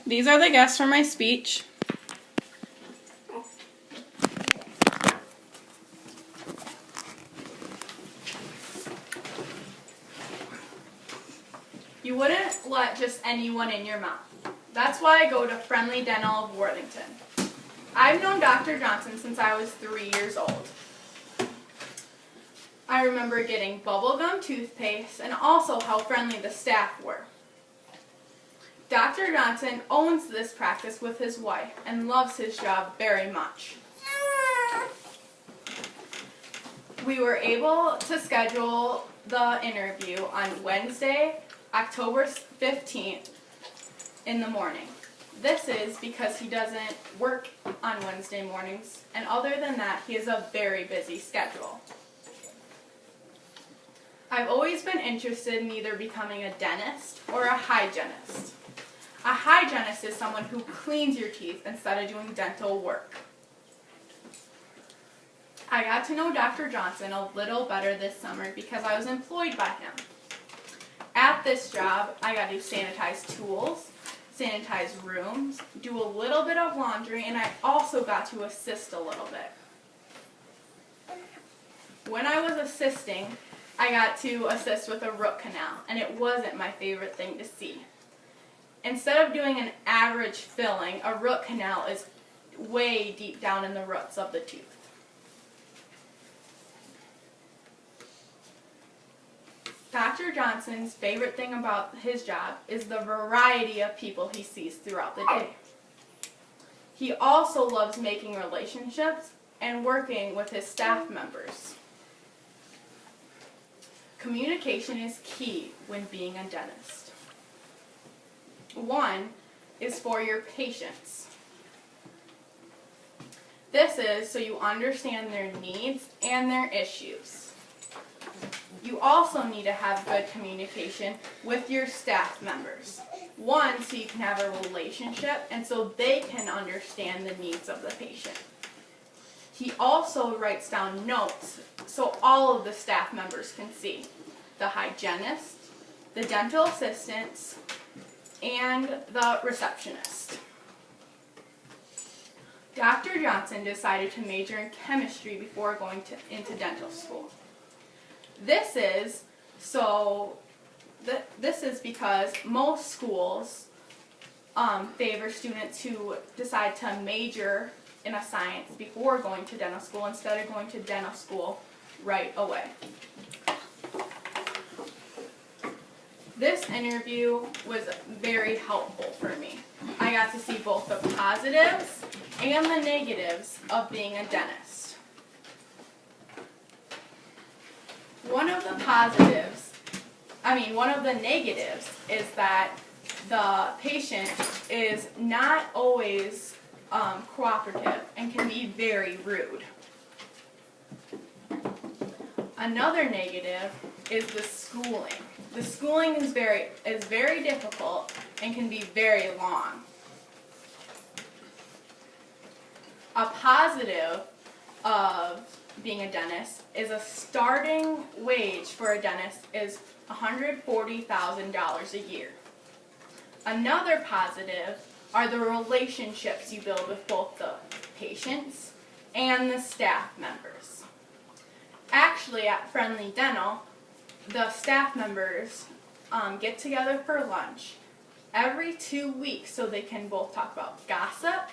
These are the guests for my speech. You wouldn't let just anyone in your mouth. That's why I go to Friendly Dental of Worthington. I've known Dr. Johnson since I was 3 years old. I remember getting bubblegum toothpaste and also how friendly the staff were. Dr. Johnson owns this practice with his wife and loves his job very much. We were able to schedule the interview on Wednesday, October 15th in the morning. This is because he doesn't work on Wednesday mornings, and other than that, he has a very busy schedule. I've always been interested in either becoming a dentist or a hygienist. A hygienist is someone who cleans your teeth instead of doing dental work. I got to know Dr. Johnson a little better this summer because I was employed by him. At this job, I got to sanitize tools, sanitize rooms, do a little bit of laundry, and I also got to assist a little bit. When I was assisting, I got to assist with a root canal, and it wasn't my favorite thing to see. Instead of doing an average filling, a root canal is way deep down in the roots of the tooth. Dr. Johnson's favorite thing about his job is the variety of people he sees throughout the day. He also loves making relationships and working with his staff members. Communication is key when being a dentist. One is for your patients. This is so you understand their needs and their issues. You also need to have good communication with your staff members. One, so you can have a relationship and so they can understand the needs of the patient. He also writes down notes so all of the staff members can see. The hygienist, the dental assistants, and the receptionist. Dr. Johnson decided to major in chemistry before going into dental school. This is because most schools favor students who decide to major in a science before going to dental school instead of going to dental school right away. This interview was very helpful for me. I got to see both the positives and the negatives of being a dentist. One of the negatives is that the patient is not always cooperative and can be very rude. Another negative is the schooling. The schooling is very difficult and can be very long. A positive of being a dentist is a starting wage for a dentist is $140,000 a year. Another positive are the relationships you build with both the patients and the staff members. Actually, at Friendly Dental, the staff members get together for lunch every 2 weeks so they can both talk about gossip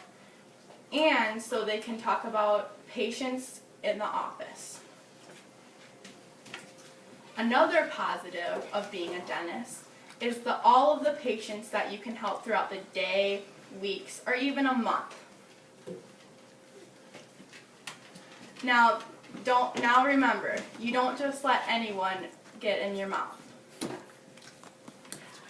and so they can talk about patients in the office. Another positive of being a dentist is all of the patients that you can help throughout the day, weeks, or even a month. Now remember, you don't just let anyone get in your mouth.